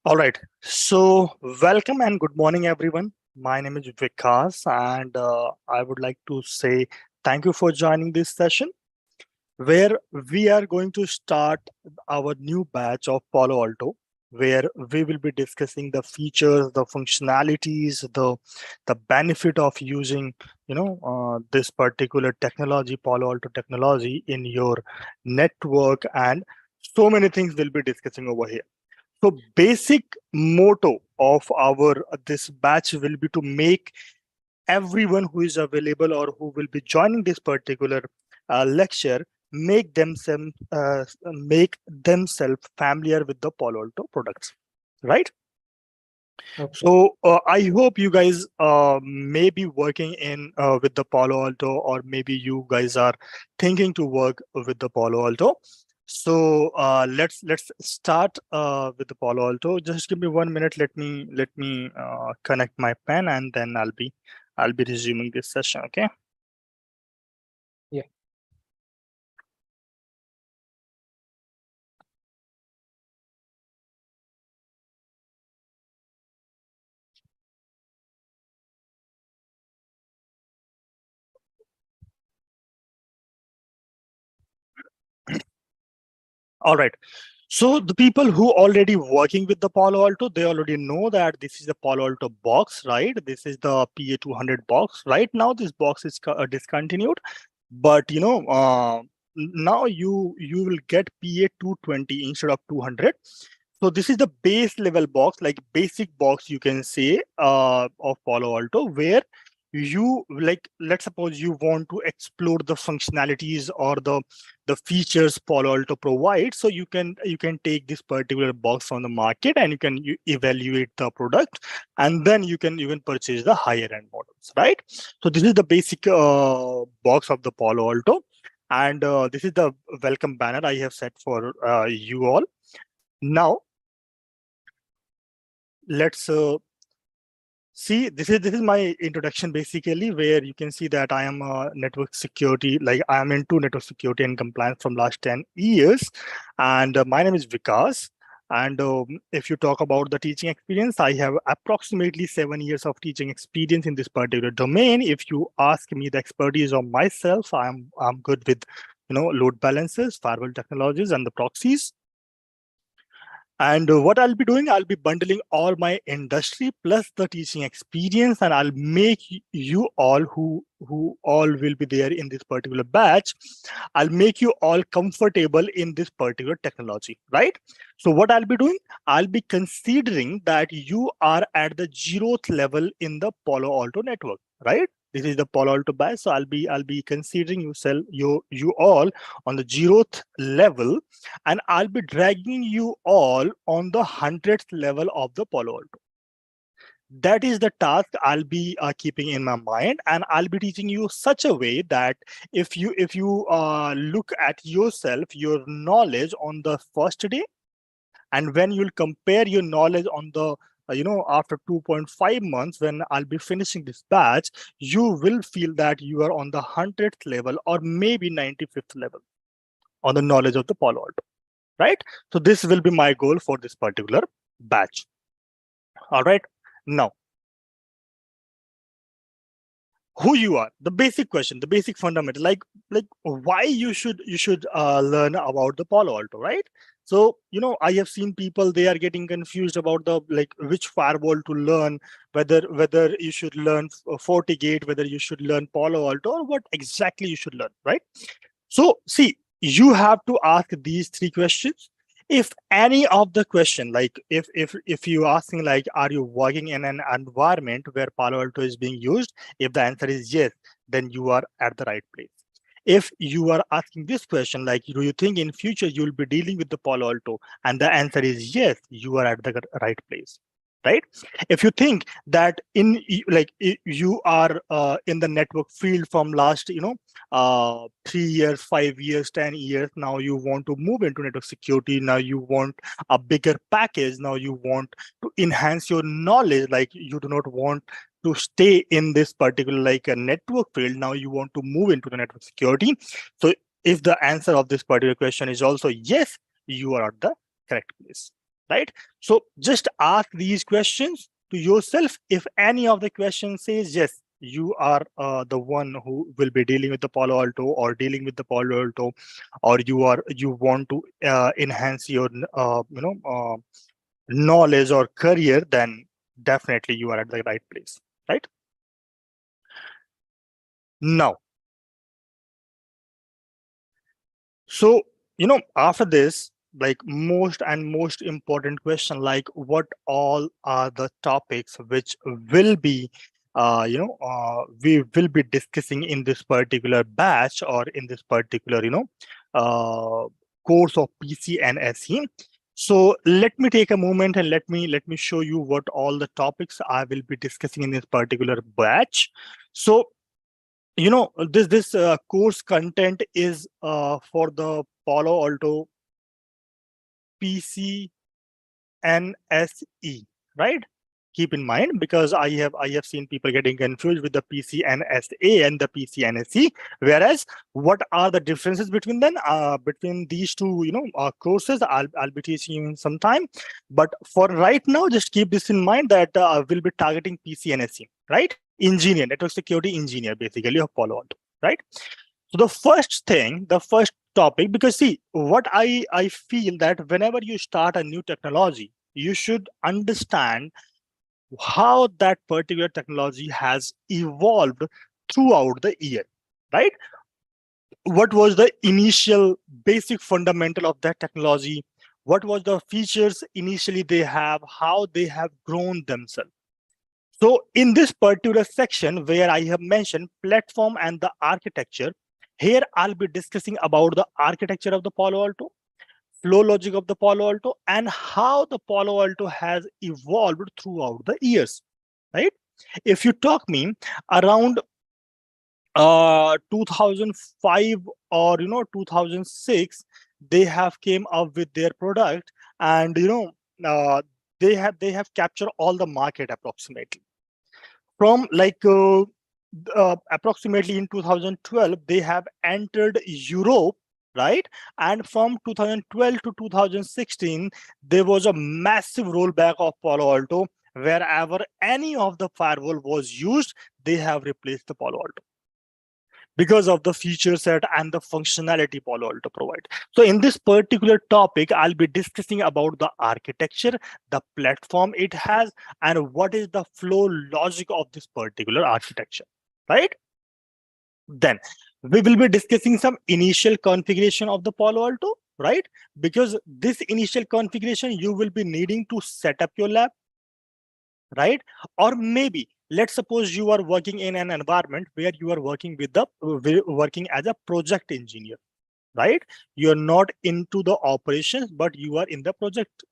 All right. So welcome and good morning, everyone. My name is Vikas, and I would like to say thank you for joining this session where we are going to start our new batch of Palo Alto, where we will be discussing the features, the functionalities, the benefit of using, this particular technology, Palo Alto technology in your network, and so many things we'll be discussing over here. So basic motto of our this batch will be to make everyone who is available or who will be joining this particular lecture make themselves familiar with the Palo Alto products, right? Okay. So I hope you guys may be working in with the Palo Alto, or maybe you guys are thinking to work with the Palo Alto. So let's start with the Palo Alto. Just give me 1 minute. Let me connect my pen, and then I'll be resuming this session. Okay. Yeah. All right. So the people who already working with the Palo Alto, they already know that this is the Palo Alto box, right? This is the PA200 box. Right now, this box is discontinued, but now you will get PA220 instead of 200. So this is the base level box, like basic box you can say of Palo Alto, where you let's suppose you want to explore the functionalities or the features Palo Alto provides. So you can take this particular box from the market, and you evaluate the product, and then you can even purchase the higher end models, right? So this is the basic box of the Palo Alto, and this is the welcome banner I have set for you all. Now let's see, this is my introduction basically, where you can see that I am a network security, like I am into network security and compliance from last 10 years. And my name is Vikas. And if you talk about the teaching experience, I have approximately 7 years of teaching experience in this particular domain. If you ask me the expertise of myself, I'm good with, load balancers, firewall technologies, and the proxies. And what I'll be doing, I'll be bundling all my industry plus the teaching experience, and I'll make you all who all will be there in this particular batch, I'll make you all comfortable in this particular technology, right? So what I'll be doing, I'll be considering that you are at the 0th level in the Palo Alto network, right? This is the Palo Alto batch, so I'll be considering you all on the 0th level, and I'll be dragging you all on the 100th level of the Palo Alto. That is the task I'll be keeping in my mind, and I'll be teaching you such a way that if you look at yourself, your knowledge on the first day, and when you'll compare your knowledge on the after 2.5 months, when I'll be finishing this batch, you will feel that you are on the 100th level or maybe 95th level on the knowledge of the Palo Alto, right? So this will be my goal for this particular batch. All right. Now, who you are, the basic question, the basic fundamental, like why you should learn about the Palo Alto, right? So I have seen people, they are getting confused about the which firewall to learn, whether you should learn FortiGate, whether you should learn Palo Alto, or what exactly you should learn, right? So see, you have to ask these three questions. If any of the question, like if you asking like, are you working in an environment where Palo Alto is being used? If the answer is yes, then you are at the right place. If you are asking this question, like, do you think in future you will be dealing with the Palo Alto? And the answer is yes, you are at the right place, right? If you think that you are in the network field from last 3 years, 5 years, 10 years, now you want to move into network security, now you want a bigger package, now you want to enhance your knowledge, like you do not want to stay in this particular like a network field, now you want to move into the network security. So if the answer of this particular question is also yes, you are at the correct place. right? So just ask these questions to yourself. If any of the questions says yes, you are the one who will be dealing with the Palo Alto or dealing with the Palo Alto, or you want to enhance your knowledge or career, then definitely you are at the right place, right? Now, so after this, like most important question, like what all are the topics which will be we will be discussing in this particular batch or in this particular course of PC and SE. So let me take a moment and let me show you what all the topics I will be discussing in this particular batch. So this course content is for the Palo Alto PC NSE, right? Keep in mind, because I have seen people getting confused with the PC NSA and the PC NSE. Whereas, what are the differences between them? Between these two, courses, I'll be teaching you in some time. But for right now, just keep this in mind that we'll be targeting PC NSE, right? Engineer, network security engineer, basically of Palo Alto, right? So the first topic, because see, what I feel that whenever you start a new technology, you should understand how that particular technology has evolved throughout the year, right? What was the initial basic fundamental of that technology? What was the features initially they have, how they have grown themselves? So in this particular section where I have mentioned platform and the architecture, here I'll be discussing about the architecture of the Palo Alto, flow logic of the Palo Alto, and how the Palo Alto has evolved throughout the years, right? If you talk me around 2005 or 2006, they have came up with their product, and they have captured all the market approximately from like approximately in 2012 they have entered Europe, right? And from 2012 to 2016 there was a massive rollback of Palo Alto. Wherever any of the firewall was used, they have replaced the Palo Alto because of the feature set and the functionality Palo Alto provide. So in this particular topic, I'll be discussing about the architecture, the platform it has, and what is the flow logic of this particular architecture, right? Then we will be discussing some initial configuration of the Palo Alto, right? Because this initial configuration, you will be needing to set up your lab, right? Or maybe let's suppose you are working in an environment where you are working with the working as a project engineer, right? You're not into the operations, but you are in the project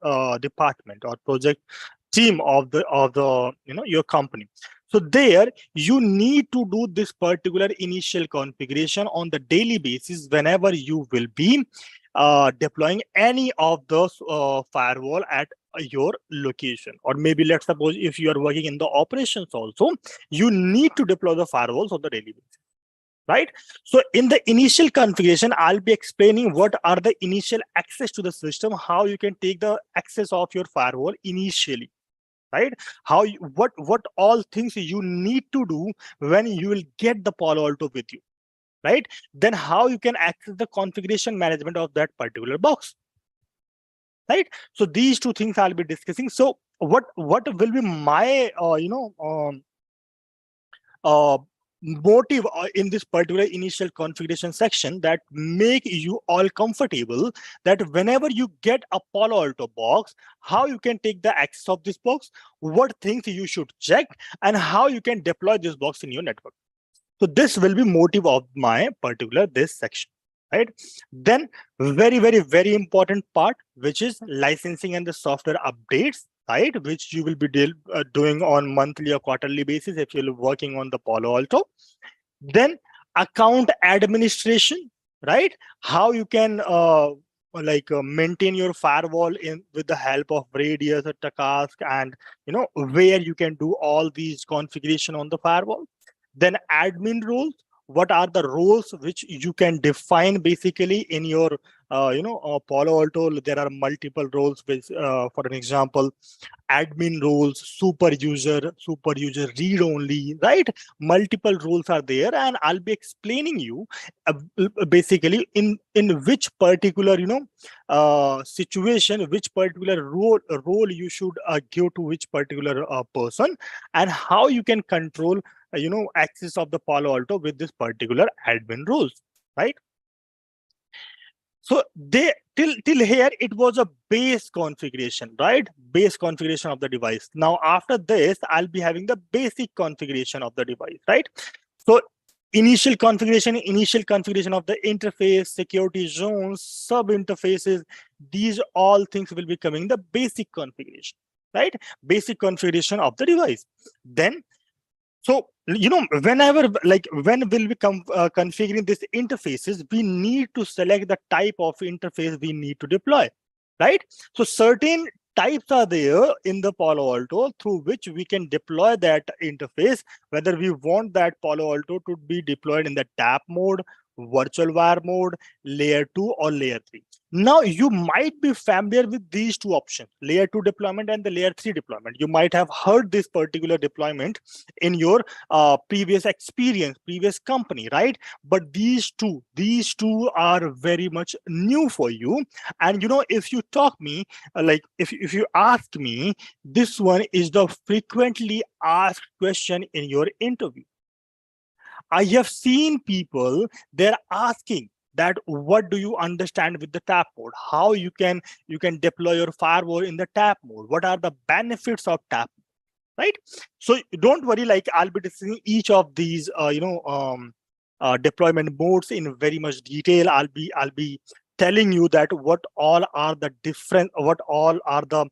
department or project team of the your company. So there you need to do this particular initial configuration on the daily basis whenever you will be deploying any of those firewall at your location. Or maybe let's suppose if you are working in the operations also, you need to deploy the firewalls on the daily basis, right? So in the initial configuration, I'll be explaining what are the initial access to the system, how you can take the access of your firewall initially, right? What all things you need to do when you will get the Palo Alto with you, right? Then how you can access the configuration management of that particular box, right? So these two things I'll be discussing. So what will be my uh, motive in this particular initial configuration section that make you all comfortable that whenever you get a Palo Alto box, how you can take the access of this box, what things you should check, and how you can deploy this box in your network. So this will be motive of my particular this section, right? Then very important part, which is licensing and the software updates, right? Which you will be doing on monthly or quarterly basis if you're working on the Palo Alto. Then account administration, right? How you can maintain your firewall in with the help of Radius or Task, and where you can do all these configuration on the firewall. Then admin roles, what are the roles which you can define basically in your Palo Alto, there are multiple roles with, for an example, admin roles, super user read only, right? Multiple roles are there, and I'll be explaining you basically in which particular situation, which particular role you should give to which particular person, and how you can control access of the Palo Alto with this particular admin roles, right? So till here it was a base configuration, right? Base configuration of the device. Now after this, I'll be having the basic configuration of the device, right? So initial configuration of the interface, security zones, sub interfaces, these all things will be coming the basic configuration, right? Basic configuration of the device. Then so, whenever, like, when will we come configuring these interfaces, we need to select the type of interface we need to deploy, right? So certain types are there in the Palo Alto through which we can deploy that interface, whether we want that Palo Alto to be deployed in the tap mode, virtual wire mode, layer 2 or layer 3. Now, you might be familiar with these two options, layer 2 deployment and the layer 3 deployment. You might have heard this particular deployment in your previous experience, previous company, right? But these two are very much new for you. And if you talk me, like if you ask me, this one is the frequently asked question in your interview. I have seen people, they're asking that what do you understand with the tap mode, how you can deploy your firewall in the tap mode, what are the benefits of tap mode, right? So don't worry, like I'll be discussing each of these deployment modes in very much detail. I'll be telling you that what all are the different, what all are the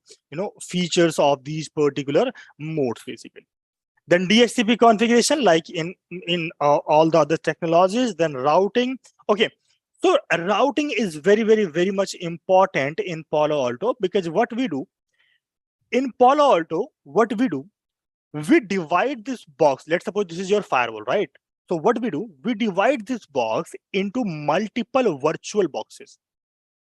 features of these particular modes basically. Then DHCP configuration, like in all the other technologies. Then routing. Okay, so routing is very much important in Palo Alto, because what we do in Palo Alto, we divide this box. Let's suppose this is your firewall, right? So what we do, we divide this box into multiple virtual boxes.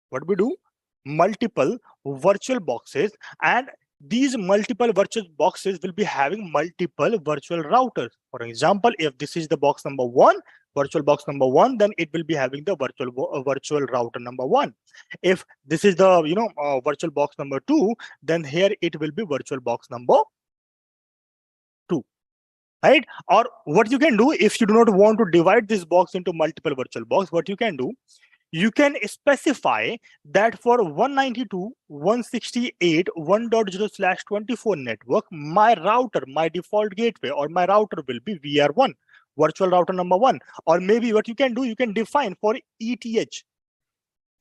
What we do, multiple virtual boxes, and these multiple virtual boxes will be having multiple virtual routers. For example, if this is the box number 1, virtual box number 1, then it will be having the virtual router number 1. If this is the virtual box number 2, then here it will be virtual box number 2, right? Or what you can do, if you do not want to divide this box into multiple virtual box, what you can do, you can specify that for 192.168.1.0/24 network, my router, my default gateway or my router will be VR1, virtual router number 1. Or maybe what you can do, you can define for ETH,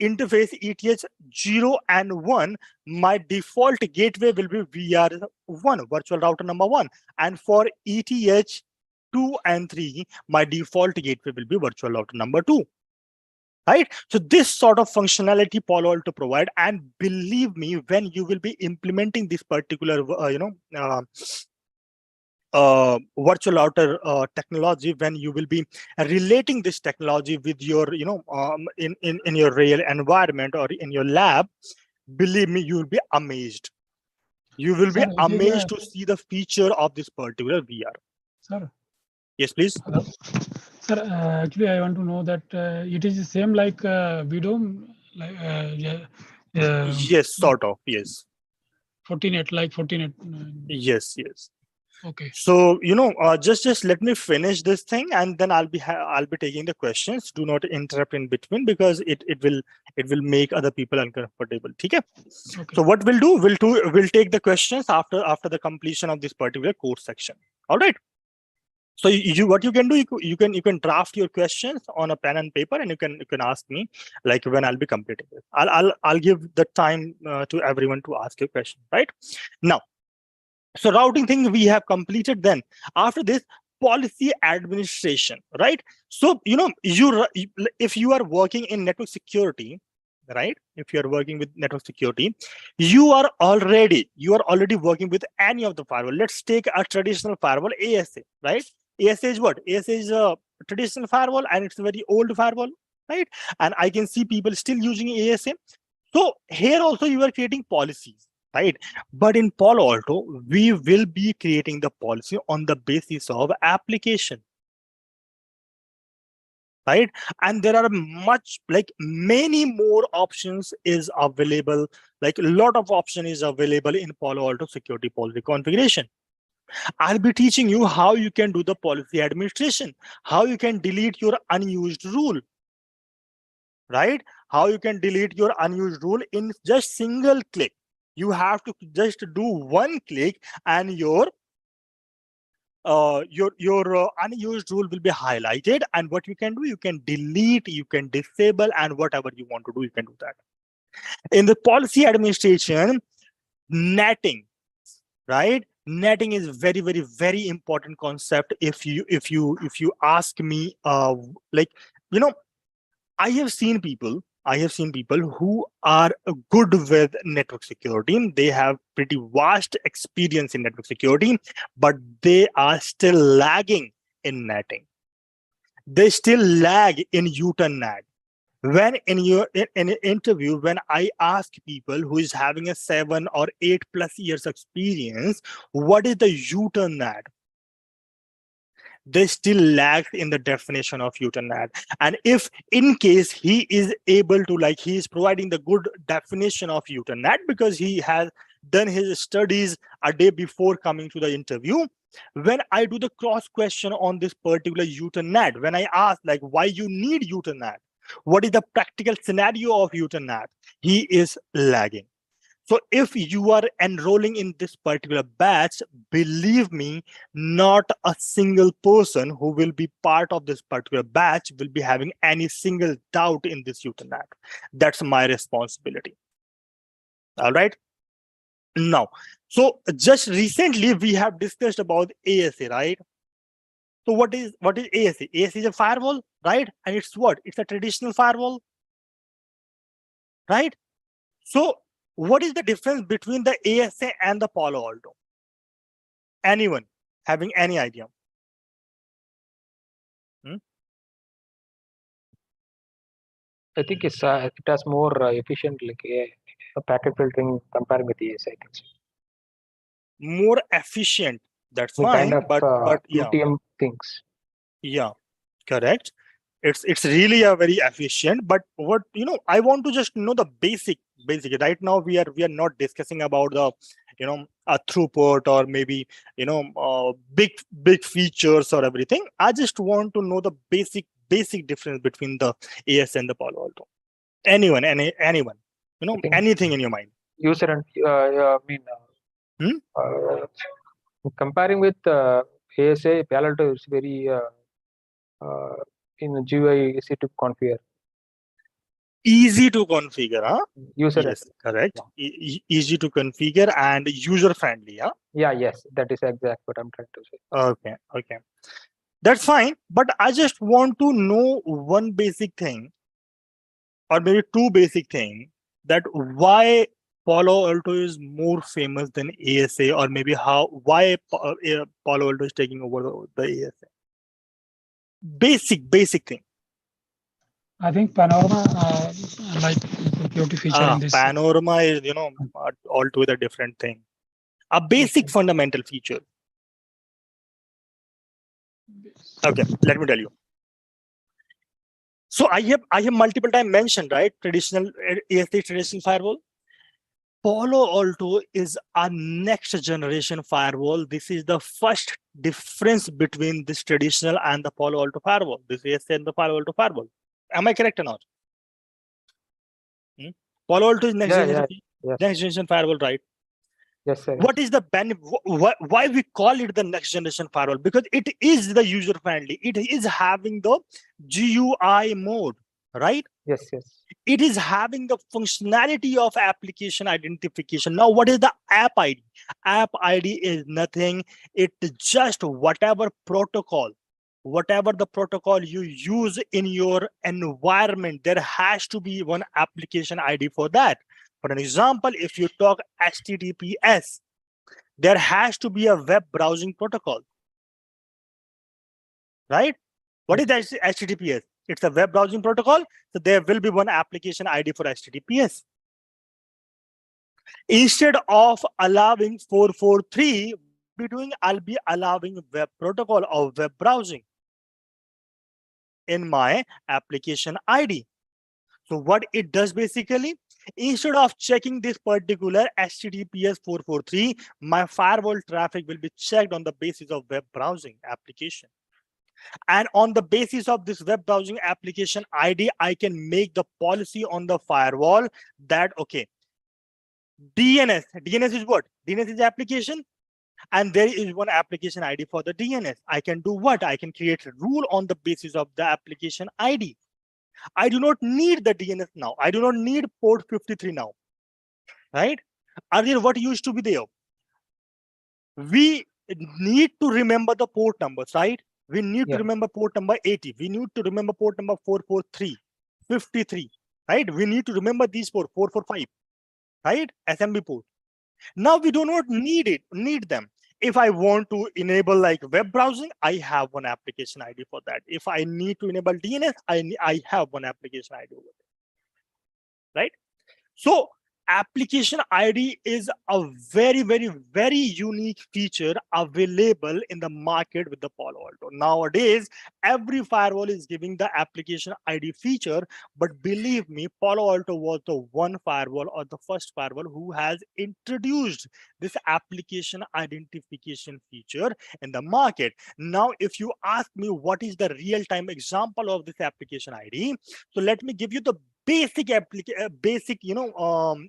interface ETH 0 and 1, my default gateway will be VR1, virtual router number 1. And for ETH 2 and 3, my default gateway will be virtual router number 2. Right? So this sort of functionality Palo Alto provide, and believe me, when you will be implementing this particular virtual router technology, when you will be relating this technology with your in your real environment or in your lab, believe me, you will be amazed. You will be amazed to see the feature of this particular VR. Sir. Yes, please. Hello. Sir, actually, I want to know that it is the same like VDOM, like yes, sort of. Yes. Fortinet, like Fortinet. Yes. Okay. So just let me finish this thing, and then I'll be taking the questions. Do not interrupt in between, because it will make other people uncomfortable. Okay. So what we'll do, we'll take the questions after the completion of this particular course section. All right. So what you can do, you can draft your questions on a pen and paper, and you can ask me like when I'll be completing it. I'll give the time to everyone to ask your question, right? Now, so routing thing we have completed. Then after this, policy administration, right? So if you are working in network security, right? If you are working with network security, you are already working with any of the firewall. Let's take a traditional firewall, ASA, right? ASA is what? ASA is a traditional firewall, and it's a very old firewall, right? And I can see people still using ASA. So here also you are creating policies, right? But in Palo Alto, we will be creating the policy on the basis of application, right? And there are many more options is available, like a lot of option is available in Palo Alto security policy configuration. I'll be teaching you how you can do the policy administration, how you can delete your unused rule, right? How you can delete your unused rule in just single click. You have to just do one click and your unused rule will be highlighted, and what you can do, you can delete, you can disable, and whatever you want to do, you can do that. In the policy administration, netting, right? Netting is very, very, very important concept. If you ask me, I have seen people who are good with network security. They have pretty vast experience in network security, but they are still lagging in netting. They still lag in U-turn NAT. When in an interview, when I ask people who is having a 7 or 8+ years experience, what is the U-turn NAT? They still lag in the definition of U-turn NAT. And if in case he is able to, he is providing the good definition of U-turn NAT because he has done his studies a day before coming to the interview, when I do the cross question on this particular U-turn NAT, when I ask why you need U-turn NAT, what is the practical scenario of U-turn NAT, he is lagging. So if you are enrolling in this particular batch, believe me, not a single person who will be part of this particular batch will be having any single doubt in this U-turn NAT. That's my responsibility. All right. Now, so just recently we have discussed about ASA, right? So what is ASA? ASA is a firewall, right? And it's what? It's a traditional firewall, right? So what is the difference between the ASA and the Palo Alto? Anyone having any idea? I think it has more efficient a packet filtering compared with ASA, I think. More efficient, that's the fine, kind of, but yeah. UTM things. Yeah, correct. It's really a very efficient, but what I want to just know the basic. Right now we are not discussing about the a throughput or maybe big features or everything. I just want to know the basic difference between the AS and the Palo Alto. Anyone, anything in your mind? User and comparing with ASA, Palo Alto is very in GUI easy to configure. Easy to configure, huh? User, yes, correct. Easy to configure and user friendly, huh? Yeah, yes, that is exactly what I'm trying to say. Okay, that's fine. But I just want to know one basic thing, or maybe two basic things, that why Palo Alto is more famous than ASA, or maybe why Palo Alto is taking over the ASA. Basic thing. I think Panorama, like security feature in this. Panorama is, altogether different thing. A basic fundamental feature. Okay, let me tell you. So I have multiple times mentioned, right? Traditional ASA traditional firewall. Palo Alto is a next generation firewall. This is the first difference between this traditional and the Palo Alto firewall. This ASA and the Palo Alto firewall. Am I correct or not? Palo Alto is next generation firewall, right? Yes, sir. What is the benefit? Why we call it the next generation firewall? Because it is the user friendly. It is having the GUI mode, right? Yes. It is having the functionality of application identification. Now, what is the app ID? App ID is nothing. It's just whatever the protocol you use in your environment, there has to be one application ID for that. For an example, if you talk HTTPS, there has to be a web browsing protocol, right? What is HTTPS? It's a web browsing protocol. So there will be one application ID for HTTPS. Instead of allowing 443, I'll be allowing web protocol or web browsing in my application ID. So what it does basically, instead of checking this particular HTTPS 443, my firewall traffic will be checked on the basis of web browsing application. And on the basis of this web browsing application ID, I can make the policy on the firewall that, okay, DNS is what? DNS is application. And there is one application ID for the DNS. I can do what? I can create a rule on the basis of the application ID. I do not need the DNS now. I do not need port 53 now, right? Earlier, what used to be there? We need to remember the port numbers, right? We need to remember port number 80. We need to remember port number 443, 53, right? We need to remember these 445, right? SMB port. Now we do not need them. If I want to enable like web browsing, I have one application ID for that. If I need to enable DNS, I have one application ID over there, right? So application ID is a very, very, very unique feature available in the market with the Palo Alto. Nowadays, every firewall is giving the application ID feature, but believe me, Palo Alto was the one firewall or the first firewall who has introduced this application identification feature in the market. Now, if you ask me what is the real-time example of this application ID, so let me give you the basic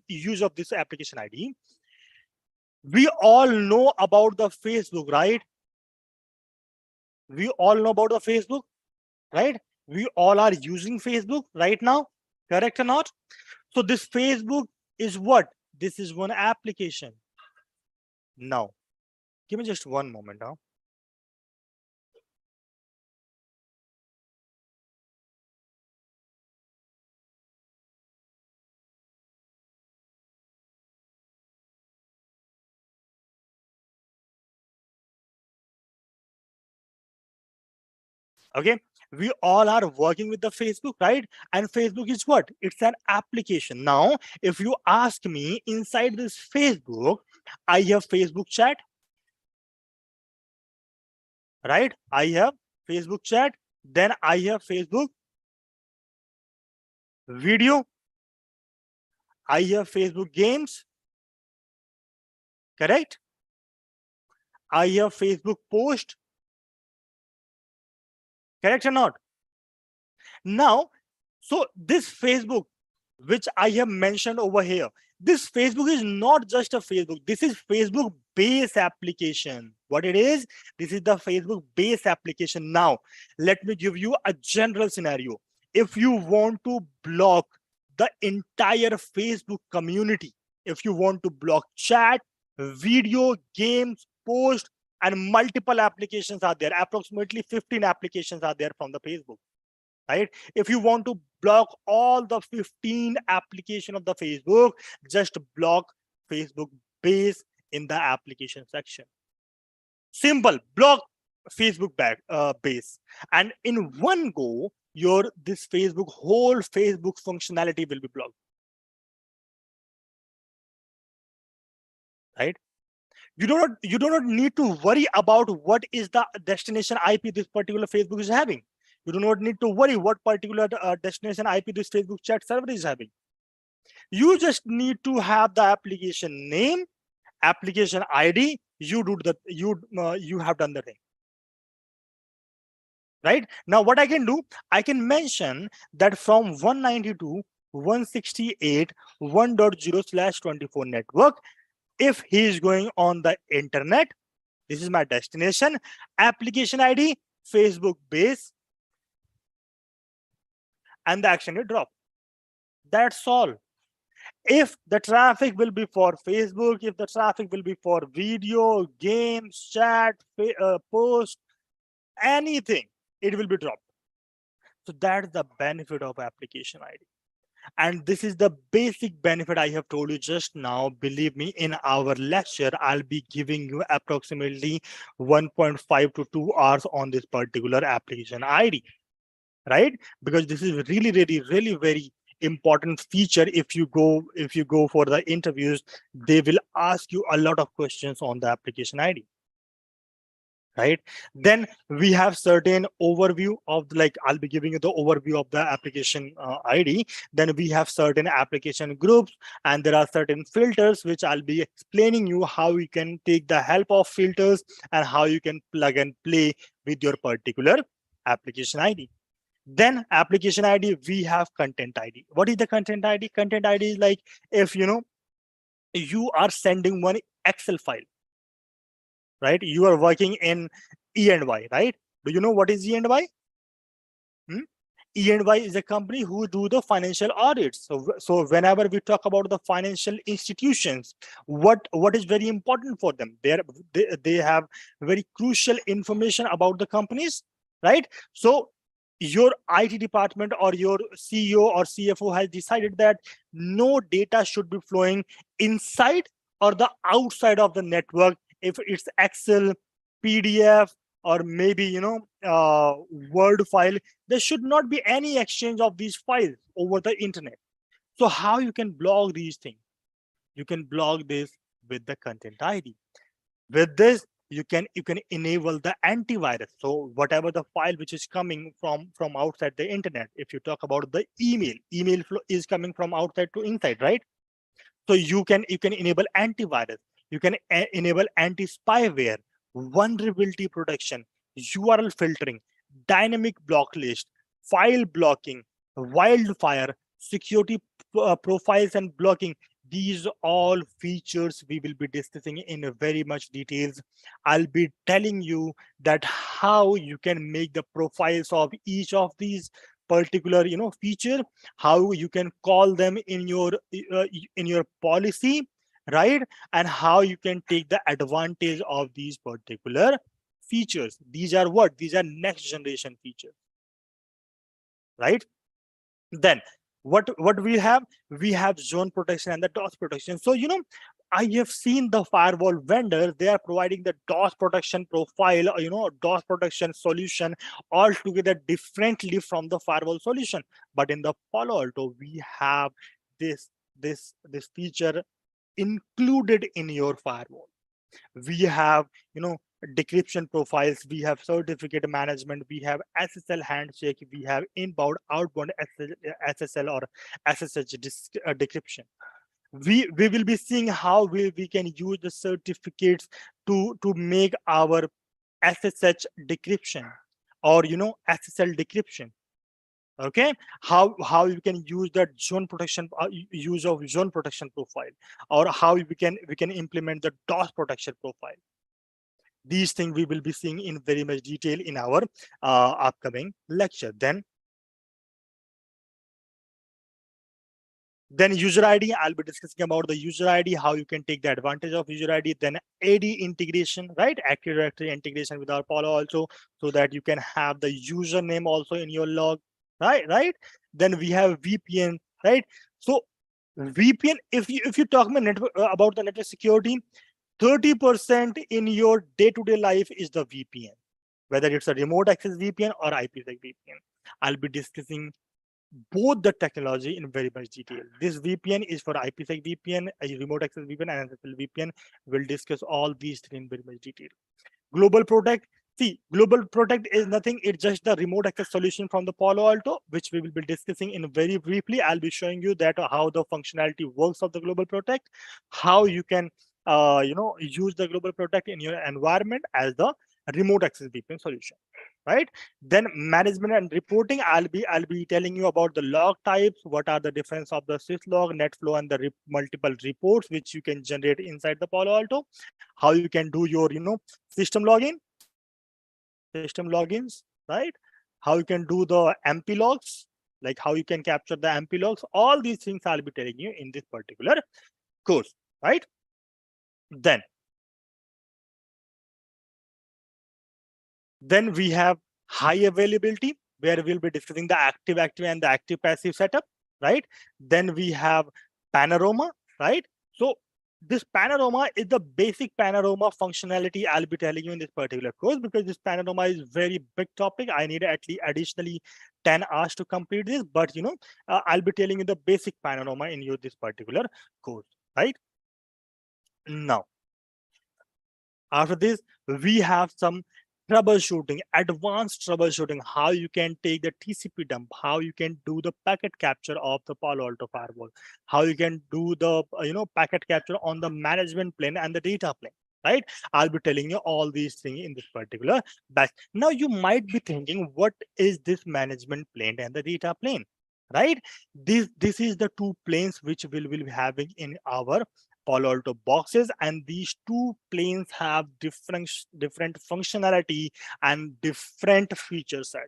use of this application ID. We all know about the Facebook, right? We all know about the Facebook, right? We all are using Facebook right now, correct or not? So this Facebook is what? This is one application. Now, give me just one moment now. Okay, we all are working with the Facebook, right? And Facebook is what? It's an application. Now, if you ask me, inside this Facebook, I have Facebook chat, right? I have Facebook chat, then I have Facebook video, I have Facebook games, correct? I have Facebook post, correct or not? Now, so this Facebook, which I have mentioned over here, this Facebook is not just a Facebook. This is Facebook base application. What it is, this is the Facebook base application. Now, let me give you a general scenario. If you want to block the entire Facebook community, if you want to block chat, video, games, post, and multiple applications are there, approximately 15 applications are there from the Facebook, right? If you want to block all the 15 application of the Facebook, just block Facebook base in the application section. Simple, block Facebook base, and in one go, this Facebook whole Facebook functionality will be blocked, right? You do not need to worry about what is the destination IP this particular Facebook is having. You do not need to worry what particular destination IP this Facebook chat server is having. You just need to have the application name, application ID. You have done the thing, right? Now, what I can do, I can mention that from 192.168.1.0/24 network, if he is going on the internet, this is my destination, application ID, Facebook base, and the action will drop. That's all. If the traffic will be for Facebook, if the traffic will be for video, games, chat, post, anything, it will be dropped. So that's the benefit of application ID. And this is the basic benefit I have told you just now. Believe me, in our lecture, I'll be giving you approximately 1.5 to 2 hours on this particular application ID. right? Because this is really very important feature. If you go for the interviews, they will ask you a lot of questions on the application ID, right? Then we have certain overview of, like, I'll be giving you the overview of the application ID. Then we have certain application groups, and there are certain filters which I'll be explaining you how you can take the help of filters and how you can plug and play with your particular application ID. Then application ID, we have content ID. What is the content ID? Content ID is like, if you are sending one Excel file, right? You are working in E&Y, right? Do you know what is E&Y? E&Y is a company who do the financial audits. So whenever we talk about the financial institutions, what is very important for them? They have very crucial information about the companies, right? So your IT department or your CEO or CFO has decided that no data should be flowing inside or the outside of the network. If it's Excel, PDF, or maybe Word file, there should not be any exchange of these files over the internet. So how you can block these things? You can block this with the content ID. With this, you can enable the antivirus. So whatever the file which is coming from outside the internet, if you talk about the email flow is coming from outside to inside, right? So you can enable antivirus. You can enable anti-spyware, vulnerability protection, URL filtering, dynamic block list, file blocking, wildfire, security profiles and blocking. These all features we will be discussing in very much details. I'll be telling you that how you can make the profiles of each of these particular feature, how you can call them in your policy, right? And how you can take the advantage of these particular features. These are what? These are next generation features, right? Then what we have zone protection and the DOS protection. So I have seen the firewall vendors, they are providing the DOS protection profile, DOS protection solution altogether differently from the firewall solution. But in the Palo Alto, we have this feature included in your firewall. We have decryption profiles, we have certificate management, we have SSL handshake, we have inbound outbound SSL or SSH decryption. We will be seeing how we can use the certificates to make our SSH decryption or SSL decryption. Okay, how you can use that zone protection, use of zone protection profile, or how we can implement the DOS protection profile. These things we will be seeing in very much detail in our upcoming lecture. Then user ID, I'll be discussing about the user ID, how you can take the advantage of user ID. Then AD integration, right? Active Directory integration with our Palo Alto, so that you can have the username also in your log, right? Then we have VPN, right? So VPN, if you talk about the network security, 30% in your day-to-day life is the VPN, whether it's a remote access VPN or IPsec VPN. I'll be discussing both the technology in very much detail. This VPN is for IPsec VPN, a remote access VPN, and SSL VPN. We'll discuss all these three in very much detail. Global Protect. See, Global Protect is nothing. It's just the remote access solution from the Palo Alto, which we will be discussing in very briefly. I'll be showing you that how the functionality works of the Global Protect, how you can use the Global Protect in your environment as the remote access VPN solution, right? Then management and reporting, I'll be telling you about the log types, what are the difference of the syslog, netflow, and the multiple reports which you can generate inside the Palo Alto, how you can do your system logins, right? How you can do the MP logs, like how you can capture the MP logs. All these things I'll be telling you in this particular course, right? Then we have high availability, where we'll be discussing the active and the active passive setup, right? Then we have panorama, right? So this panorama is the basic panorama functionality I'll be telling you in this particular course, because this panorama is very big topic. I need at least additionally 10 hours to complete this, but I'll be telling you the basic panorama in this particular course, right? Now, after this, we have some troubleshooting, advanced troubleshooting, how you can take the TCP dump, how you can do the packet capture of the Palo Alto firewall, how you can do the packet capture on the management plane and the data plane, right? I'll be telling you all these things in this particular batch. Now you might be thinking, what is this management plane and the data plane, right? This is the two planes which we will be having in our Palo Alto boxes, and these two planes have different functionality and different feature set,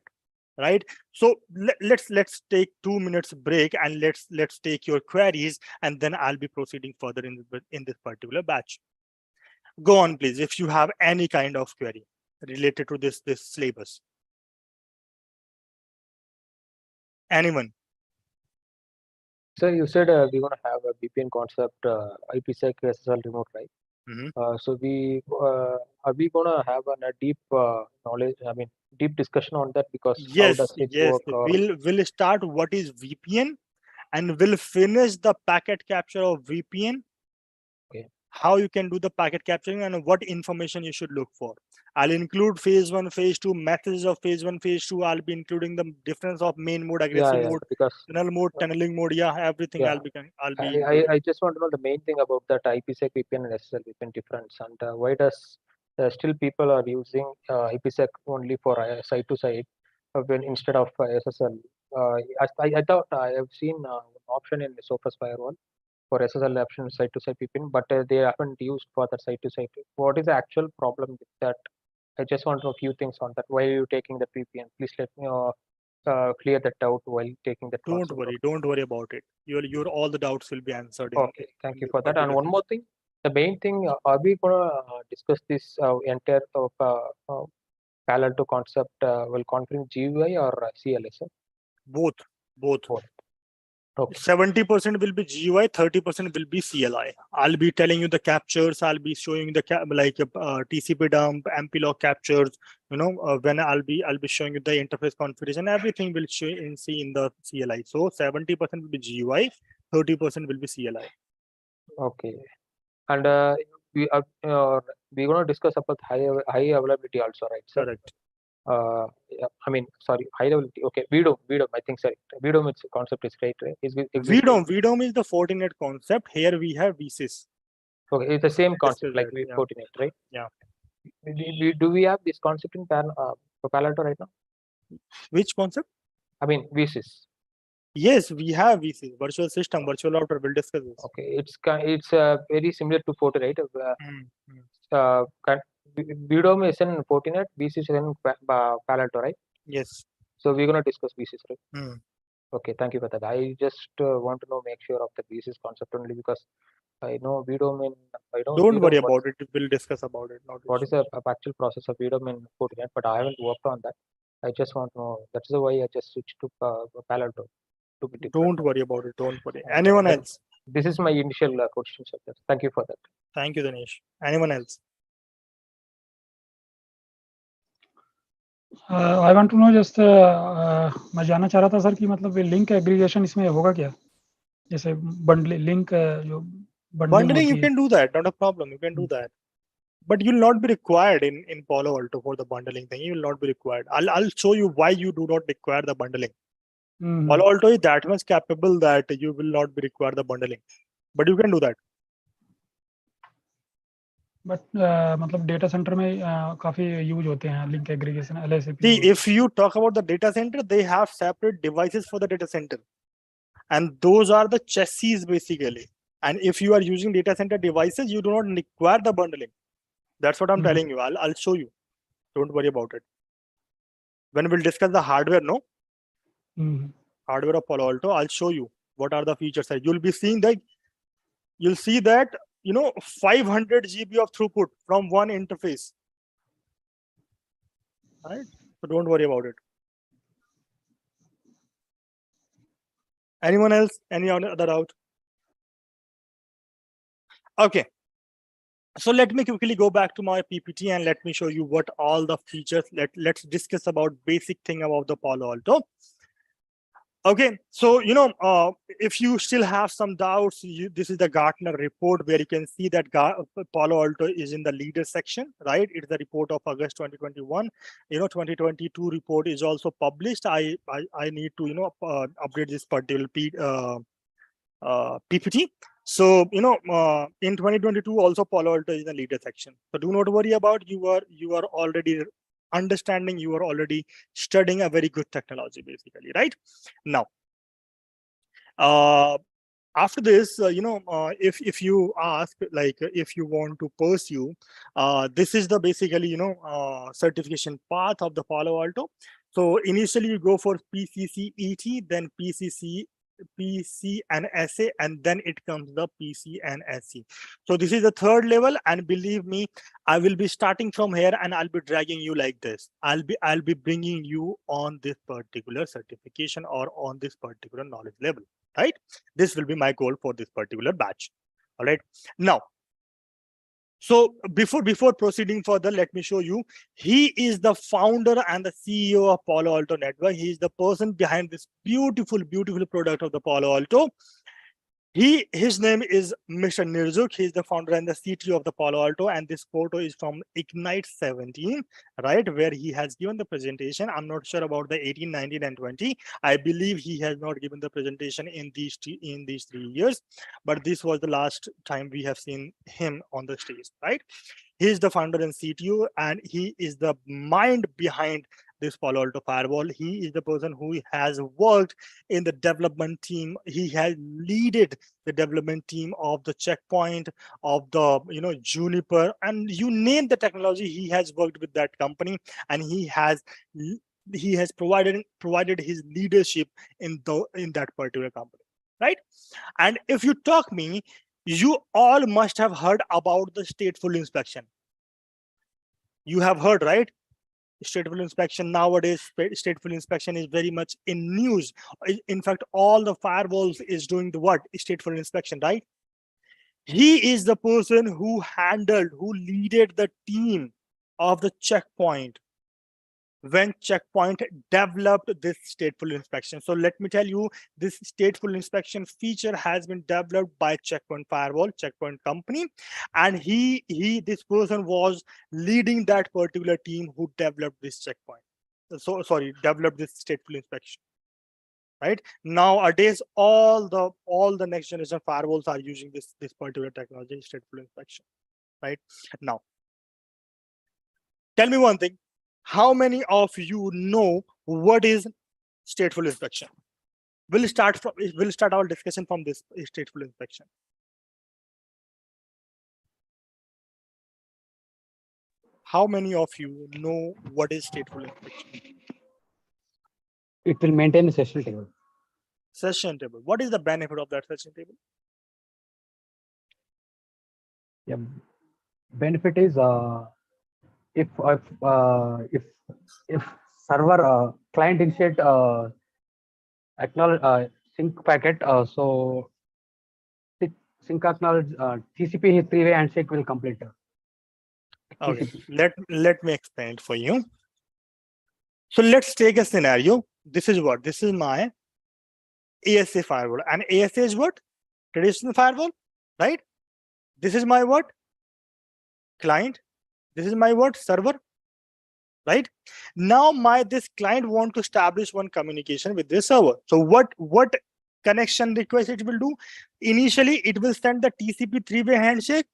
right? So let's take 2 minutes break, and let's take your queries, and then I'll be proceeding further in this particular batch. Go on, please, if you have any kind of query related to this syllabus. Anyone? Sir, you said we're going to have a VPN concept, IPsec SSL remote, right? So are we going to have a deep knowledge? I mean, deep discussion on that, because how does it work? We'll start what is VPN, and we'll finish the packet capture of VPN. Okay. How you can do the packet capturing and what information you should look for. I'll include phase 1, phase 2, methods of phase 1, phase 2. I'll be including the difference of main mode, aggressive mode, because tunnel mode, tunneling mode. Yeah, everything. Yeah. I just want to know the main thing about that IPsec VPN and SSL VPN difference, and why does still people are using IPsec only for site to site when instead of SSL. I thought I have seen an option in the Sophos Firewall for SSL option site to site VPN, but they haven't used for the site to site. What is the actual problem with that? I just want to know a few things on that. Why are you taking the VPN? Please let me clear that doubt while taking that. Don't worry about it. Your all the doubts will be answered. Okay, thank you for that. And one more thing, the main thing, are we gonna discuss this entire Palo Alto concept will confirm GUI or CLS? Both. Okay. 70% will be GUI, 30% will be CLI. I'll be telling you the captures. I'll be showing the TCP dump, MP log captures. When I'll be showing you the interface configuration. Everything will see in the CLI. So 70% will be GUI, 30% will be CLI. Okay. And we're gonna discuss about high availability also, right, sir? Correct. I mean, sorry, high availability. Okay, VDOM. I think, sorry, VDOM its concept is right, right? VDOM is the Fortinet concept. Here we have VSys. Okay, it's the same concept like Fortinet, right? Yeah. Do we have this concept in Palo Alto right now? Which concept? I mean, VSys. Yes, we have VSys, virtual system, virtual router. We'll discuss this. Okay, it's very similar to Fortinet. VDOM is in Fortinet, VSys is in Palo Alto, right? Yes. So we're gonna discuss VSys, right? Mm. Okay, thank you for that. I just want to make sure of the VSys concept only, because I know VDOM in Don't worry about it. We'll discuss about it. What is the actual process of VDOM in Fortinet? But I haven't worked on that. I just want to know. That's the why I just switched to Palo Alto. Don't worry about it. Don't worry. Anyone else? This is my initial question, sir. Thank you for that. Thank you, Dinesh. Anyone else? I want to know just मैं जानना चाह रहा था sir कि मतलब link aggregation इसमें होगा क्या? जैसे लिंक जो bundling, you can do that. Not a problem. You can do that. But you'll not be required in Palo Alto for the bundling thing. You will not be required. I'll show you why you do not require the bundling. Palo Alto is that much capable that you will not be required the bundling. But you can do that. But मतलब data centre में काफी use होते हैं link aggregation LSAP. See, if you talk about the data center, they have separate devices for the data center, and those are the chassis basically. And if you are using data center devices, you do not require the bundling. That's what I'm telling you. I'll show you. Don't worry about it. When we'll discuss the hardware, hardware of Palo Alto, I'll show you what are the features. You'll be seeing that. You'll see that 500 GB of throughput from one interface. Right? So don't worry about it. Anyone else? Any other doubt? Okay. So let me quickly go back to my PPT and let me show you what all the features. Let's discuss about basic thing about the Palo Alto. Okay, so if you still have some doubts, this is the Gartner report where you can see that Palo Alto is in the leader section, right? It's the report of August 2021. 2022 report is also published. I need to update this particular PPT. So in 2022 also Palo Alto is in the leader section. So do not worry about you are already understanding, you are already studying a very good technology basically, right? Now after this, if you ask, like if you want to pursue, this is the basically certification path of the Palo Alto. So initially you go for PCC-ET, then PC and SA, and then it comes the PC and SC. So this is the third level, and believe me, I will be starting from here and I'll be dragging you like this. I'll be bringing you on this particular certification or on this particular knowledge level, right? This will be my goal for this particular batch. All right. Now, so before proceeding further, let me show you. He is the founder and the CEO of Palo Alto Network. He is the person behind this beautiful product of the Palo Alto. His name is Mr. Nirjuk. He's the founder and the CTO of the Palo Alto, and this photo is from Ignite 17, right, where he has given the presentation. I'm not sure about the 18, 19, and 20. I believe he has not given the presentation in these 3 years, but this was the last time we have seen him on the stage, right? He is the founder and CTO, and he is the mind behind this Palo Alto firewall. He is the person who has worked in the development team. He has leaded the development team of the Checkpoint, of the Juniper, and you name the technology. He has worked with that company, and he has provided his leadership in that particular company, right? And if you talk me, you all must have heard about the stateful inspection. You have heard, right? Stateful inspection nowadays. Stateful inspection is very much in news. In fact, all the firewalls is doing the what? Stateful inspection, right? He is the person who leaded the team of the Checkpoint when Checkpoint developed this stateful inspection. So let me tell you, this stateful inspection feature has been developed by Checkpoint Firewall, Checkpoint company, and this person was leading that particular team who developed this Checkpoint. So sorry, developed this stateful inspection. Right nowadays, all the next generation firewalls are using this particular technology, stateful inspection. Right now, tell me one thing. How many of you know what is stateful inspection? We'll start our discussion from this stateful inspection. How many of you know what is stateful inspection? It will maintain a session table. Session table. What is the benefit of that session table? Yeah, benefit is if server client initiate acknowledge sync packet, so sync acknowledge TCP three-way handshake will complete. Okay, let me explain it for you. So let's take a scenario. This is what? This is my ASA firewall, and ASA is what? Traditional firewall, right? This is my what? Client. This is my what? Server, right? Now this client want to establish one communication with this server. So what connection request it will do? Initially, it will send the TCP three-way handshake.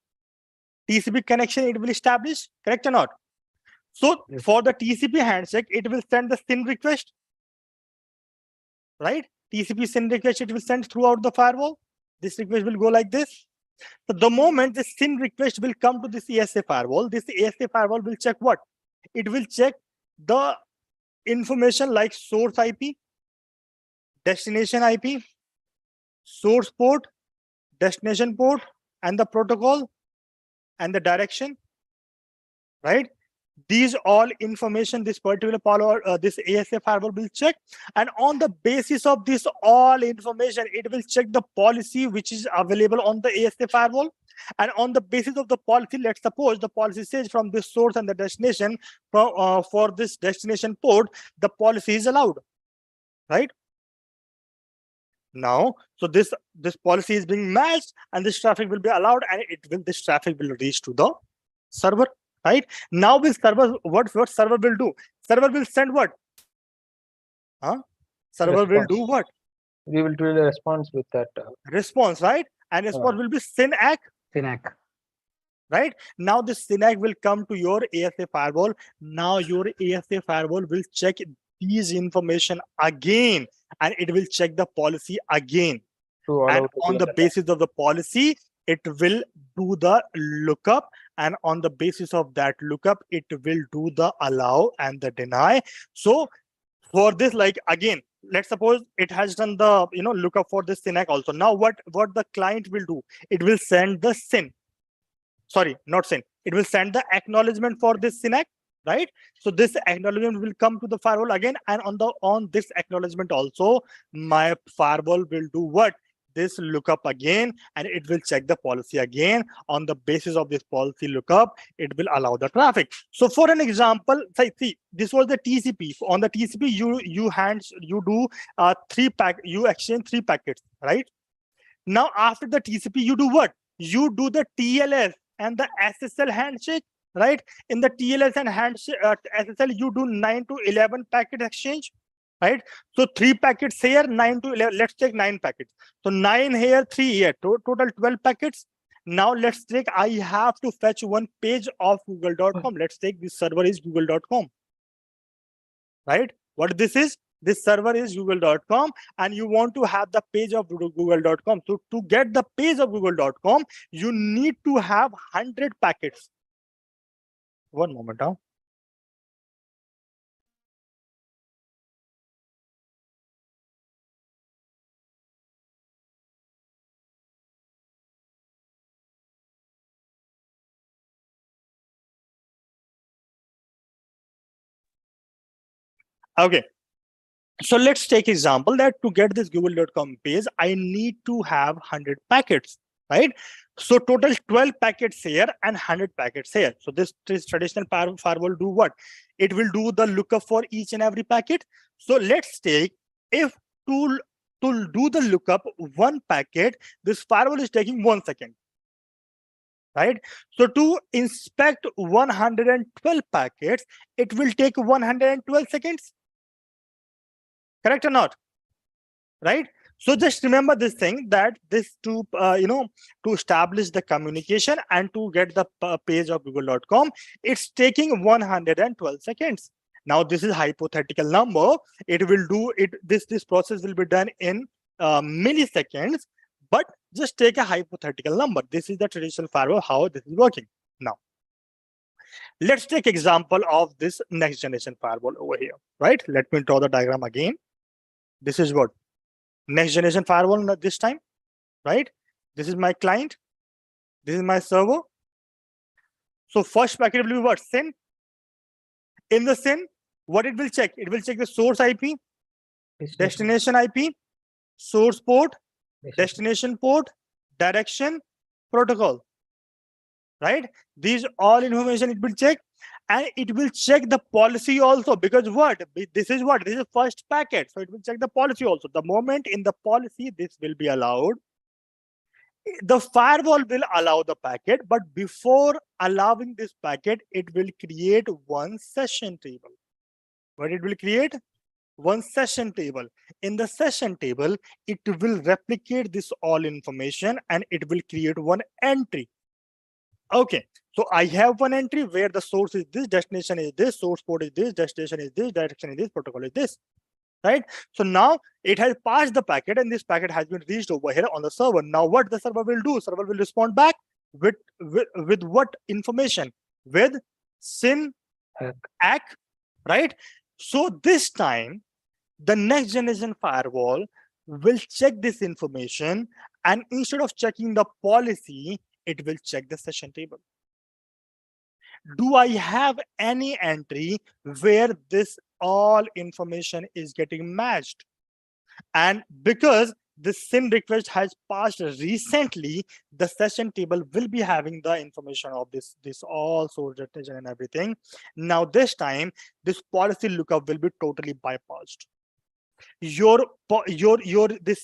TCP connection it will establish, correct or not? So yes. For the TCP handshake, it will send the SYN request, right? TCP SYN request it will send throughout the firewall. This request will go like this. So the moment the SYN request will come to this ASA firewall, this ASA firewall will check what? It will check the information like source IP, destination IP, source port, destination port, and the protocol and the direction, right? These all information this particular this ASA firewall will check, and on the basis of this all information, it will check the policy which is available on the ASA firewall, And on the basis of the policy, let's suppose the policy says from this source and the destination, for this destination port, the policy is allowed, right? Now, so this policy is being matched, and this traffic will be allowed, and this traffic will reach to the server, right? Now this server, what server will do? Server will send what? Server will do what? We will do the response with that response, right? And response will be SYN-ACK. SYN-ACK. Right? Now this SYN-ACK will come to your ASA firewall. Now your ASA firewall will check these information again, and it will check the policy again. And on the basis of the policy, it will do the lookup, and on the basis of that lookup, it will do the allow and the deny. So for this, like again, let's suppose it has done the lookup for this SYN-ACK also. Now what the client will do? It will send the SYN. Sorry, not SYN. It will send the acknowledgement for this SYN-ACK, right? So this acknowledgement will come to the firewall again, and on this acknowledgement also, my firewall will do what? This lookup again, and it will check the policy again. On the basis of this policy lookup, it will allow the traffic. So for an example, see, this was the TCP. On the TCP, you exchange 3 packets, right? Now after the TCP, you do what? You do the TLS and the SSL handshake, right? In the TLS and handshake, SSL, you do 9 to 11 packet exchange, right? So 3 packets here, 9 to 11. Let's take 9 packets. So 9 here, 3 here, total 12 packets. Now let's take, I have to fetch one page of google.com. Let's take this server is google.com, right? What this is? This server is google.com, and you want to have the page of google.com. So to get the page of google.com, you need to have 100 packets. One moment now. Okay. So let's take example that to get this google.com page, I need to have 100 packets, right? So total 12 packets here and 100 packets here. So this traditional firewall do what? It will do the lookup for each and every packet. So let's take, if to do the lookup one packet, this firewall is taking 1 second, right? So to inspect 112 packets, it will take 112 seconds. Correct or not? Right? So just remember this thing, that this to establish the communication and to get the page of google.com, it's taking 112 seconds. Now this is hypothetical number. It will do it. This process will be done in milliseconds, but just take a hypothetical number. This is the traditional firewall, how this is working. Now, let's take example of this next generation firewall over here, right? Let me draw the diagram again. This is what? Next generation firewall this time, right? This is my client. This is my server. So first packet will be what? SYN. In the SYN, what it will check? It will check the source IP, destination IP, source port, destination port, direction, protocol, right? These all information it will check, and it will check the policy also, because what? This is what? This is first packet. So it will check the policy also. The moment in the policy, this will be allowed. The firewall will allow the packet, but before allowing this packet, it will create one session table. What it will create? One session table. In the session table, it will replicate this all information, and it will create one entry. Okay, so I have one entry where the source is this, destination is this, source port is this, destination is this, direction is this, protocol is this, right? So now it has passed the packet, and this packet has been reached over here on the server. Now what the server will do? Server will respond back with what information? With SYN-ACK, right? So this time, the next generation firewall will check this information, and instead of checking the policy, it will check the session table. Do I have any entry where this all information is getting matched? And because this SYN request has passed recently, the session table will be having the information of this all source destination and everything. Now this time, this policy lookup will be totally bypassed. This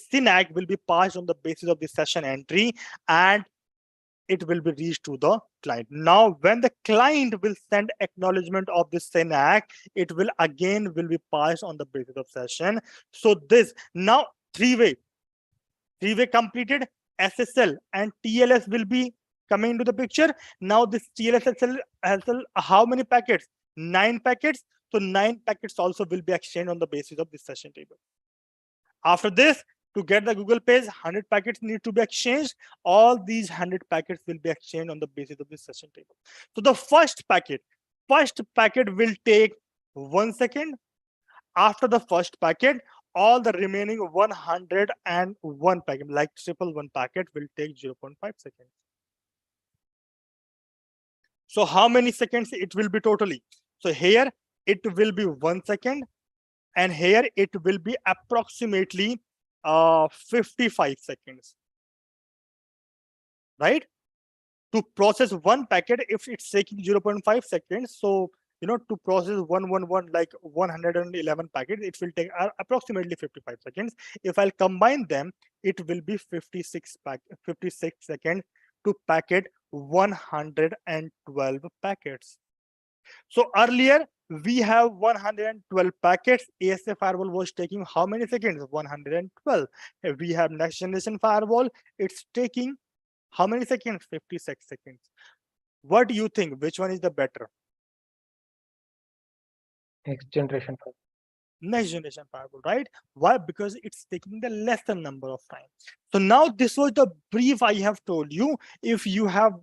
SYN will be passed on the basis of the session entry, and it will be reached to the client. Now, when the client will send acknowledgement of the SYN, it will be passed on the basis of session. So this now three-way completed, SSL and TLS will be coming into the picture. Now this TLS SSL, how many packets? 9 packets. So 9 packets also will be exchanged on the basis of this session table. After this, to get the Google page, 100 packets need to be exchanged. All these 100 packets will be exchanged on the basis of this session table. So the first packet will take 1 second. After the first packet, all the remaining 101 packet, like 111 packet, will take 0.5 seconds. So how many seconds it will be totally? So here it will be 1 second, and here it will be approximately 55 seconds, right? To process one packet, if it's taking 0.5 seconds, so to process 111, like 111 packets, it will take approximately 55 seconds. If I'll combine them, it will be 56 seconds to packet 112 packets. So earlier we have 112 packets. ASA firewall was taking how many seconds? 112. We have next generation firewall. It's taking how many seconds? 56 seconds. What do you think? Which one is the better? Next generation firewall. Next generation firewall, right? Why? Because it's taking the lesser number of time. So now this was the brief I have told you. If you have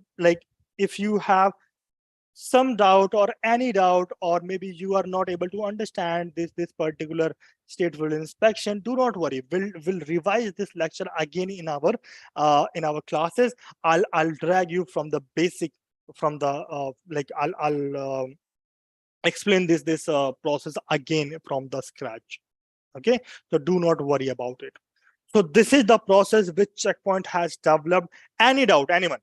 some doubt or any doubt, or maybe you are not able to understand this particular stateful inspection, do not worry. We'll revise this lecture again in our classes. I'll drag you from the basic, from the I'll explain this process again from the scratch. Okay, so do not worry about it. So this is the process which Checkpoint has developed. Any doubt, anyone?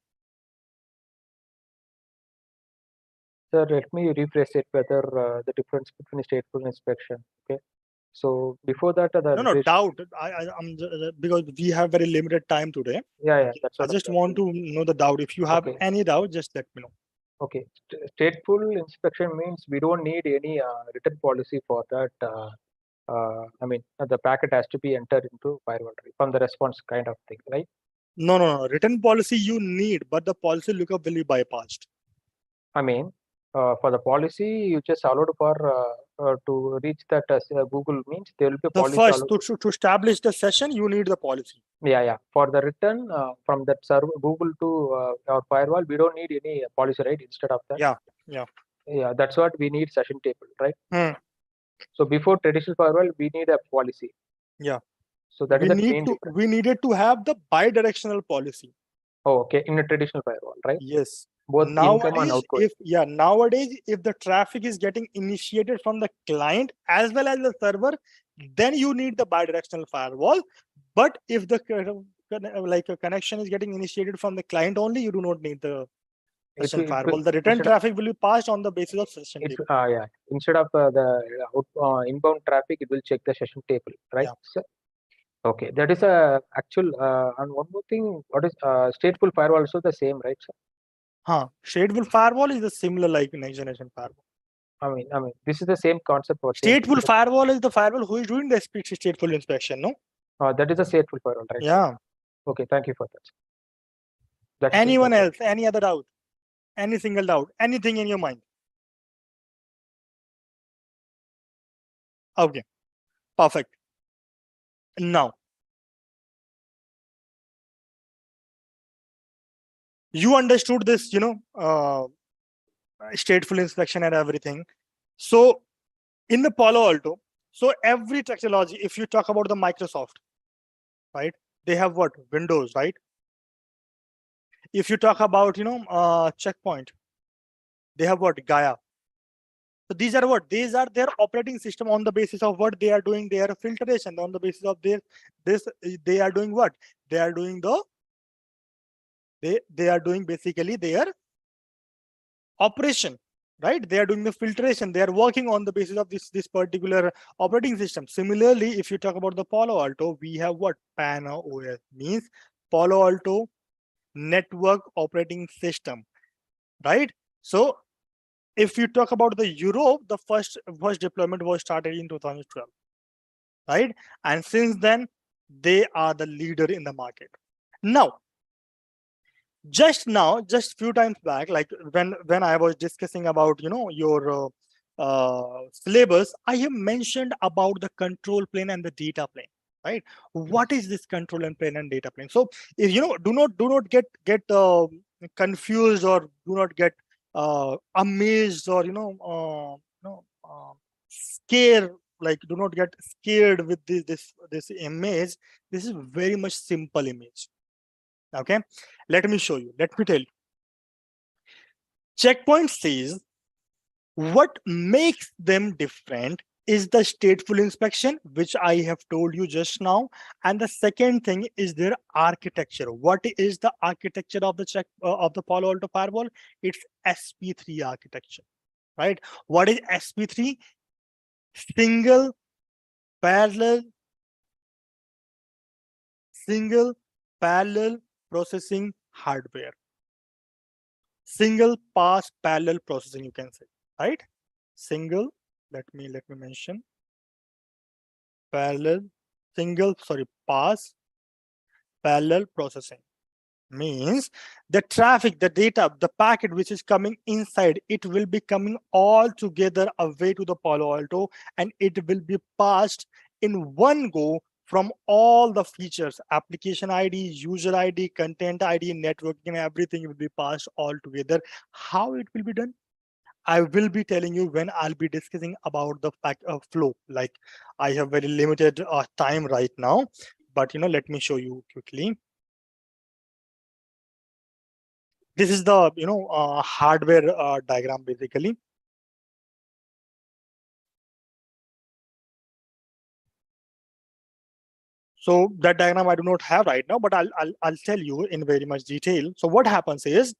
Sir, let me rephrase it, whether the difference between stateful inspection. Okay, so before that, no doubt. I'm because we have very limited time today. Yeah, that's I what just want to know the doubt. If you have any doubt, just let me know. Okay, stateful inspection means we don't need any written policy for that. I mean, the packet has to be entered into firewall from the response kind of thing, right? No. Written policy you need, but the policy lookup will be bypassed. I mean, for the policy, you just allowed for to reach that Google means there will be a policy. First, to establish the session, you need the policy. Yeah. For the return from that server Google to our firewall, we don't need any policy, right? Instead of that. Yeah. That's what we need, session table, right? So before traditional firewall, we need a policy. Yeah. So that we needed to have the bi-directional policy. Oh, okay. In a traditional firewall, right? Yes. Both income and outgoing. Nowadays, if the traffic is getting initiated from the client as well as the server, then you need the bi-directional firewall. But if the a connection is getting initiated from the client only, you do not need the session firewall. The return traffic will be passed on the basis of session table. Yeah. Instead of the inbound traffic, it will check the session table, right? So, okay, that is a actual. And one more thing, what is stateful firewall? Also the same, right, sir? Stateful firewall is the similar like next generation firewall. I mean, this is the same concept. Stateful firewall is the firewall who is doing the stateful inspection, no? That is a stateful firewall, right? Yeah. Okay, thank you for that. Anyone else? Any other doubt? Any single doubt? Anything in your mind? Okay, perfect. Now, you understood this, stateful inspection and everything. So in the Palo Alto, so every technology, if you talk about the Microsoft, right, they have what? Windows, right? If you talk about, Checkpoint, they have what? Gaia. So these are what? These are their operating system. On the basis of what they are doing their filtration. On the basis of they are doing what? They are doing they are doing basically their operation, right? They are doing the filtration. They are working on the basis of this particular operating system. Similarly, if you talk about the Palo Alto, we have what? PAN-OS, means Palo Alto Network Operating System, right? So if you talk about the Europe, the first deployment was started in 2012, right? And since then, they are the leader in the market. Now, just few times back, like when I was discussing about your syllabus, I have mentioned about the control plane and the data plane, right? What is this control and plane and data plane? So if do not get confused, or do not get amazed, or scared. Like, do not get scared with this image. This is very much simple image. Okay, let me show you. Let me tell you. Checkpoint says what makes them different is the stateful inspection, which I have told you just now. And the second thing is their architecture. What is the architecture of the of the Palo Alto firewall? It's SP3 architecture, right? What is SP3? Single parallel processing hardware. Single pass parallel processing, you can say, right? Single, let me mention pass parallel processing means the traffic, the data, the packet which is coming inside, it will be coming all together away to the Palo Alto, and it will be passed in one go from all the features: application ID, user ID, content ID, networking, everything will be passed all together. How it will be done? I will be telling you when I'll be discussing about the flow. Like, I have very limited time right now, but let me show you quickly. This is the hardware diagram basically. So that diagram I do not have right now, but I'll tell you in very much detail. So what happens is,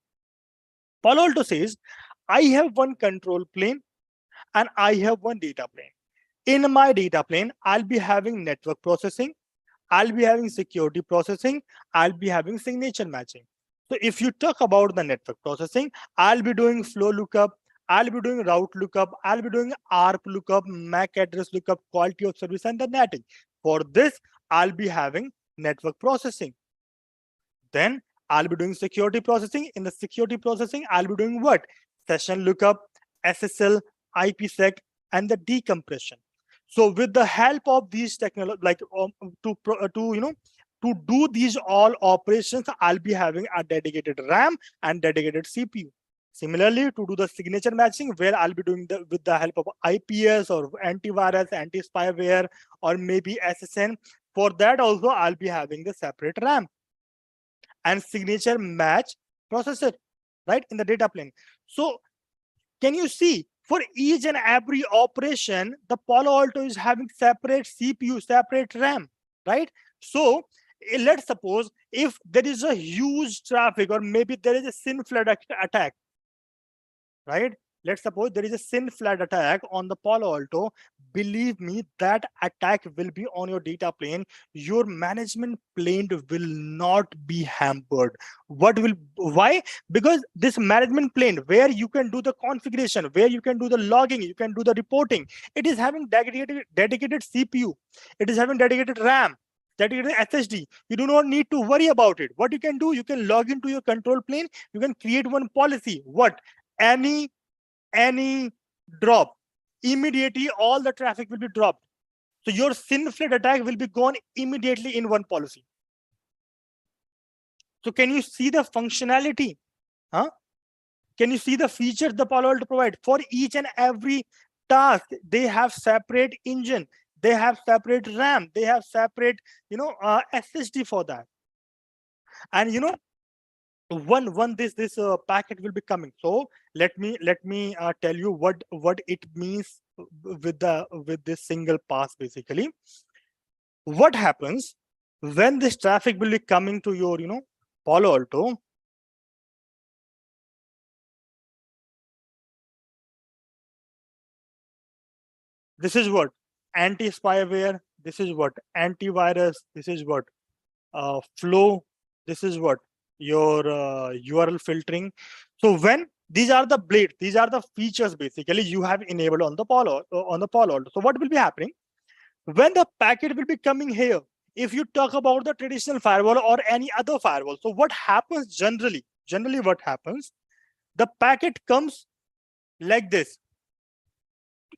Palo Alto says, I have one control plane and I have one data plane. In my data plane, I'll be having network processing, I'll be having security processing, I'll be having signature matching. So if you talk about the network processing, I'll be doing flow lookup, I'll be doing route lookup, I'll be doing ARP lookup, MAC address lookup, quality of service, and the netting. For this, I'll be having network processing. Then I'll be doing security processing. In the security processing, I'll be doing what? Session lookup, SSL, IPsec, and the decompression. So with the help of these technology, like to do these all operations, I'll be having a dedicated RAM and dedicated CPU. Similarly, to do the signature matching, where I'll be doing with the help of IPS or antivirus, anti-spyware, or maybe SSN. For that also, I'll be having the separate RAM and signature match processor, right, in the data plane. So can you see, for each and every operation, the Palo Alto is having separate CPU, separate RAM, right? So let's suppose if there is a huge traffic, or maybe there is a SYN flood attack, right? Let's suppose there is a SYN flood attack on the Palo Alto. Believe me, that attack will be on your data plane. Your management plane will not be hampered. Why? Because this management plane, where you can do the configuration, where you can do the logging, you can do the reporting, it is having dedicated CPU. It is having dedicated RAM, dedicated SSD. You do not need to worry about it. What you can do, you can log into your control plane. You can create one policy. What? Any drop, immediately all the traffic will be dropped. So your SYN flood attack will be gone immediately in one policy. So can you see the functionality? Can you see the features the Palo Alto provide? For each and every task, they have separate engine, they have separate RAM, they have separate SSD for that. And when this packet will be coming. So let me tell you what it means with this single pass. Basically, what happens when this traffic will be coming to your Palo Alto? This is what anti-spyware, this is what antivirus, this is what flow, this is what your URL filtering. So when these are the blades, these are the features basically you have enabled on the Palo Alto. So what will be happening when the packet will be coming here? If you talk about the traditional firewall or any other firewall, so what happens generally what happens, the packet comes like this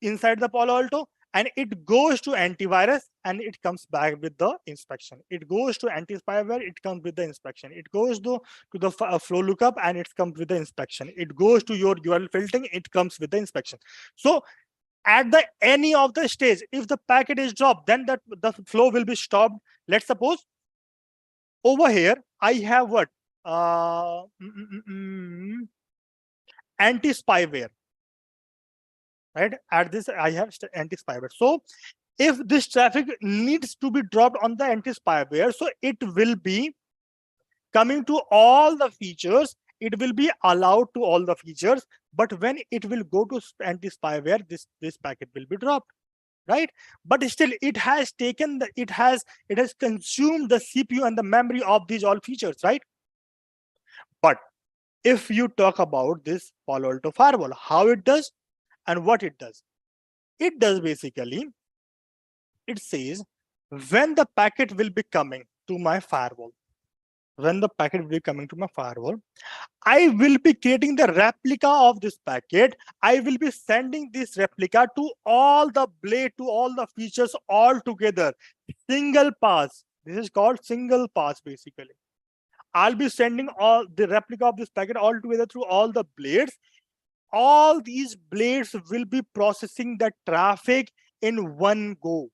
inside the Palo Alto, and it goes to antivirus and it comes back with the inspection. It goes to anti-spyware, it comes with the inspection. It goes to the flow lookup and it comes with the inspection. It goes to your URL filtering, it comes with the inspection. So at the any of the stage, if the packet is dropped, then the flow will be stopped. Let's suppose over here I have what anti-spyware, right? At this I have anti-spyware. So if this traffic needs to be dropped on the anti-spyware, so it will be coming to all the features, it will be allowed to all the features, but when it will go to anti-spyware, this packet will be dropped, right? But still it has taken it has consumed the CPU and the memory of these all features, right? But if you talk about this Palo Alto firewall, how it does and what it does basically, it says when the packet will be coming to my firewall, I will be creating the replica of this packet. I will be sending this replica to all the blade, to all the features all together. Single pass. This is called single pass basically. I'll be sending all the replica of this packet all together through all the blades. All these blades will be processing the traffic in one go.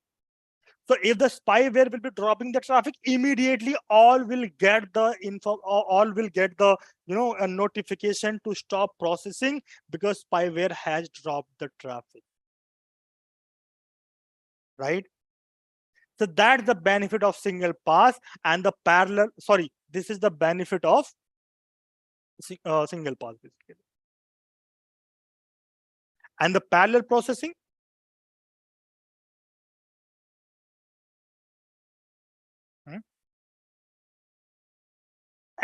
So if the spyware will be dropping the traffic, immediately all will get the info, all will get the a notification to stop processing because spyware has dropped the traffic, right? So that's the benefit of single pass and the parallel. Sorry, this is the benefit of single pass basically. And the parallel processing.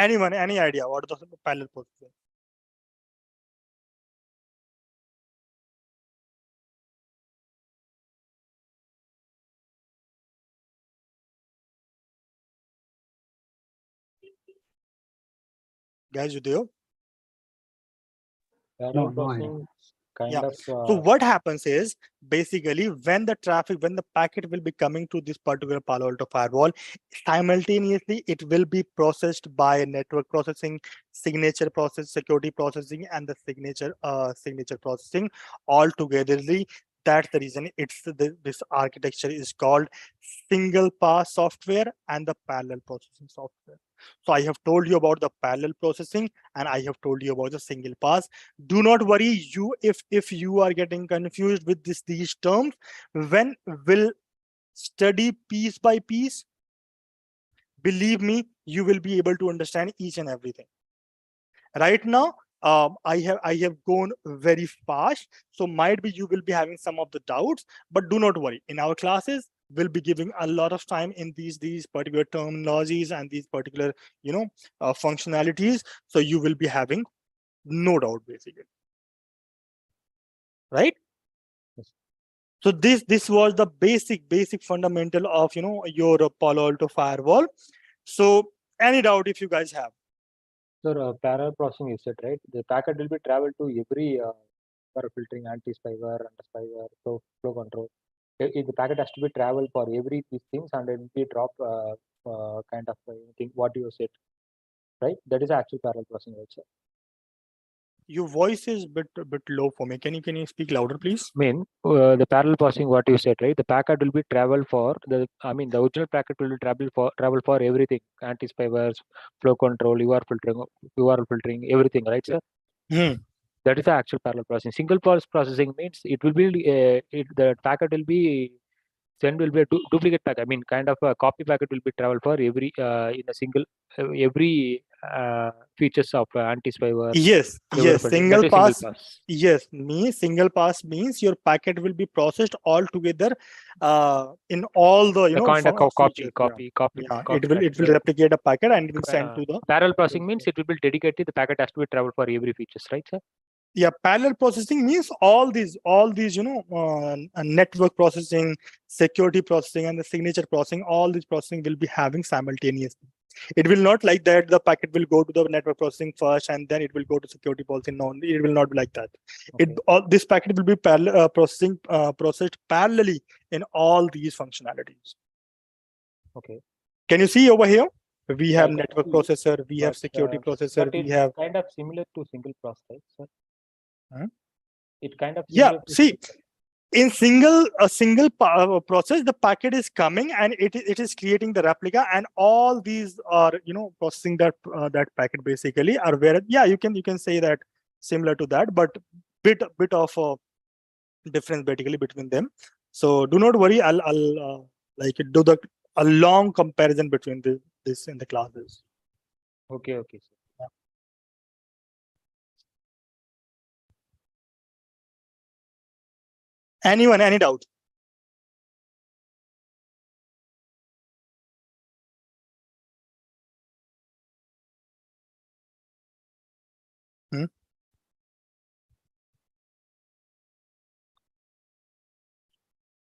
Anyone, any idea what is the parallel processing? Guys, you there? Parallel No processing idea. kind Yeah. of. So what happens is basically when the packet will be coming to this particular Palo Alto firewall, simultaneously it will be processed by network processing, signature process, security processing, and the signature processing all togetherly. That's the reason this architecture is called single pass software and the parallel processing software. So I have told you about the parallel processing and I have told you about the single pass. Do not worry, if you are getting confused with these terms, when will study piece by piece, believe me, you will be able to understand each and everything. Right now, I have gone very fast, so might be you will be having some of the doubts, but do not worry. In our classes, we'll be giving a lot of time in these particular terminologies and these particular functionalities, so you will be having no doubt basically, right? So this was the basic fundamental of your Palo Alto firewall. So any doubt if you guys have? So parallel processing is it, right? The packet will be traveled to every for filtering, anti-spyware, under-spyware, flow control. If the packet has to be traveled for every these things and then be drop kind of thing, what you said, right? That is actual parallel processing also. Your voice is a bit low for me. Can you speak louder, please? The parallel processing, what you said, right? The packet will be travel for the original packet will be travel for everything, anti-spyware, flow control, URL filtering, everything, right, sir? That is the actual parallel processing. Single processing means it will be the packet will be send will be a duplicate packet. I mean, kind of a copy packet will be travel for every in a single every features of anti-spyware. Yes, Single pass. pass. Yes, single pass means your packet will be processed all together in all the kind of features. copy. Yeah, it will replicate a packet and it will send to the parallel processing means it will be dedicated. The packet has to be travel for every features, right, sir? Yeah, parallel processing means all these network processing, security processing, and the signature processing. All these processing will be having simultaneously. It will not like that the packet will go to the network processing first and then it will go to security processing. No, it will not be like that. Okay. This packet will be processed parallelly in all these functionalities. Okay. Can you see over here? We have network processor, we have security processor, but we have kind of similar to single process, right, sir? It kind of see. In a single process, the packet is coming and it is creating the replica, and all these are processing that packet basically. Are where you can say that similar to that, but bit of a difference basically between them. So do not worry. I'll do a long comparison between this in the classes. Okay, sir. Anyone, any doubt?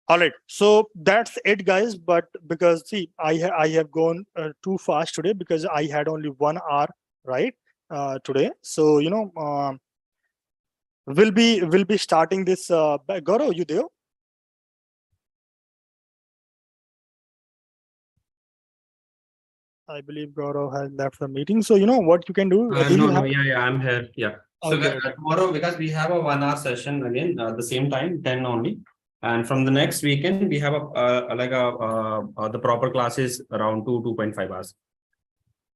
All right, so that's it, guys. But because see, I have gone too fast today because I had only 1 hour, right, today. So we'll be starting this. Gaurav, you there? I believe Gaurav has left the meeting. So what you can do? Yeah, I'm here. Yeah. So Okay. Tomorrow, because we have a 1 hour session again at the same time, 10 only. And from the next weekend, we have the proper classes around 2.5 hours.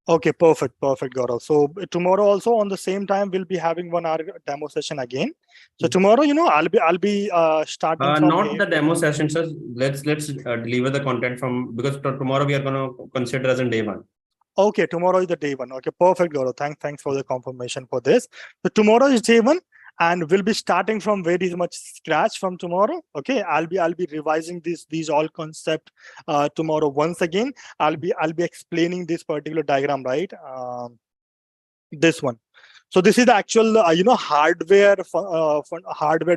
Okay, perfect, Gaurav. So tomorrow also on the same time we'll be having 1 hour demo session again. So tomorrow, I'll be starting from not the demo session, sir. Let's deliver the content from, because tomorrow we are going to consider as in day 1. Okay, tomorrow is the day 1. Okay, perfect, Gaurav. Thanks for the confirmation for this. So tomorrow is day 1, and we'll be starting from very much scratch from tomorrow. Okay, I'll be revising these all concept tomorrow once again. I'll be explaining this particular diagram, right? This one. So this is the actual hardware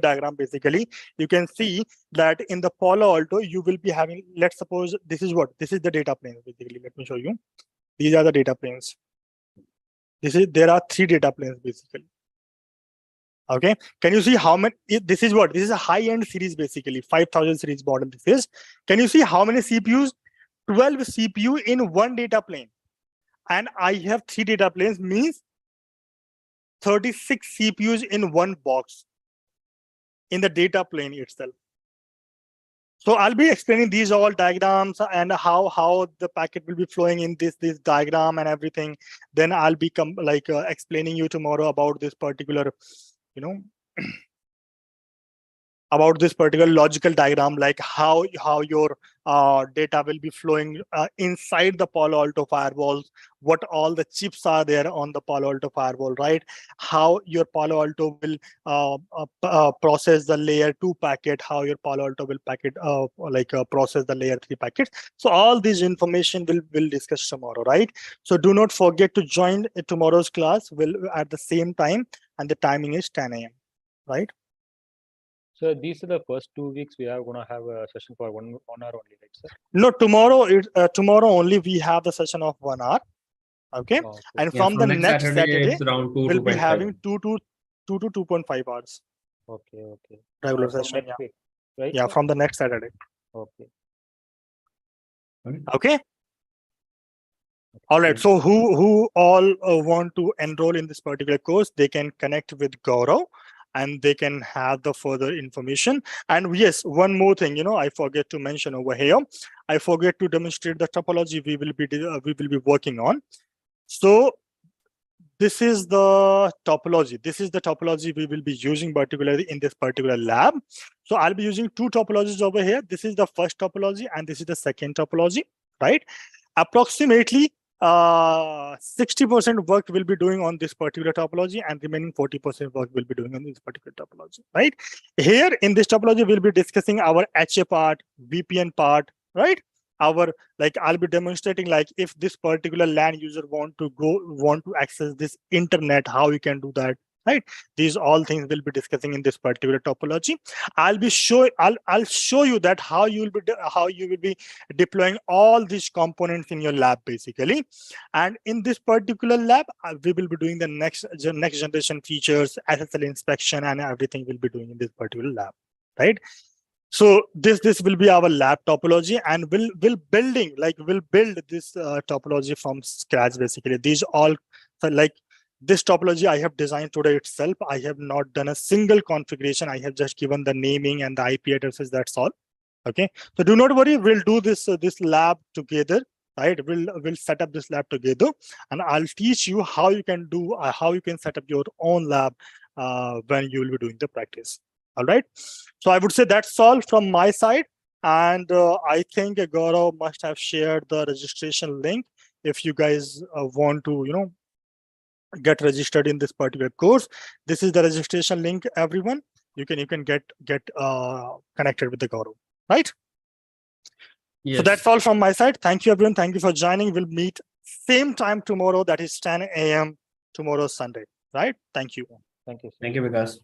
diagram. Basically, you can see that in the Palo Alto you will be having. Let's suppose this is the data plane. Basically, let me show you. These are the data planes. There are 3 data planes basically. Okay, can you see how many? This is a high-end series basically, 5000 series model. This is. Can you see how many CPUs? 12 CPU in one data plane, and I have 3 data planes, means 36 CPUs in one box in the data plane itself. So I'll be explaining these all diagrams and how the packet will be flowing in this diagram and everything. Then I'll be explaining you tomorrow about this particular, about this particular logical diagram, like how your data will be flowing inside the Palo Alto firewalls, what all the chips are there on the Palo Alto firewall, right? How your Palo Alto will process the layer 2 packet, how your Palo Alto will process the layer 3 packets. So all this information we'll discuss tomorrow, right? So do not forget to join tomorrow's class at the same time, and the timing is 10 a.m. right? So these are the first 2 weeks we are gonna have a session for 1 hour only, right, sir? No, tomorrow only we have the session of 1 hour. Okay, and from the next Saturday we'll be having 2 to 2.5 hours. Okay. Regular session, yeah. Week, right? Yeah, from the next Saturday. Okay. Okay. All right. So who all want to enroll in this particular course, they can connect with Gaurav and they can have the further information. And yes, one more thing, I forget to mention over here. I forget to demonstrate the topology we will be working on. So this is the topology. This is the topology we will be using particularly in this particular lab. So I'll be using two topologies over here. This is the first topology and this is the second topology, right? Approximately 60% work will be doing on this particular topology and remaining 40% work will be doing on this particular topology, right? Here in this topology, we'll be discussing our HA part, VPN part, right? I'll be demonstrating if this particular LAN user want to access this internet, how you can do that, right? These all things we'll be discussing in this particular topology. I'll show you that how you will be deploying all these components in your lab basically. And in this particular lab, we will be doing the next generation features, SSL inspection, and everything we'll be doing in this particular lab, right? So this will be our lab topology, and we'll build this topology from scratch basically. These all this topology I have designed today itself. I have not done a single configuration. I have just given the naming and the IP addresses. That's all. Okay. So do not worry. We'll do this lab together. Right. We'll set up this lab together, and I'll teach you how you can set up your own lab when you will be doing the practice. All right. So I would say that's all from my side. And I think Gaurav must have shared the registration link. If you guys want to, get registered in this particular course, this is the registration link, everyone. You can get connected with the Gaurav, right? Yes. So that's all from my side. Thank you, everyone. Thank you for joining. We'll meet same time tomorrow. That is 10 a.m. tomorrow, Sunday, right? Thank you. Thank you. Thank you, Vikas.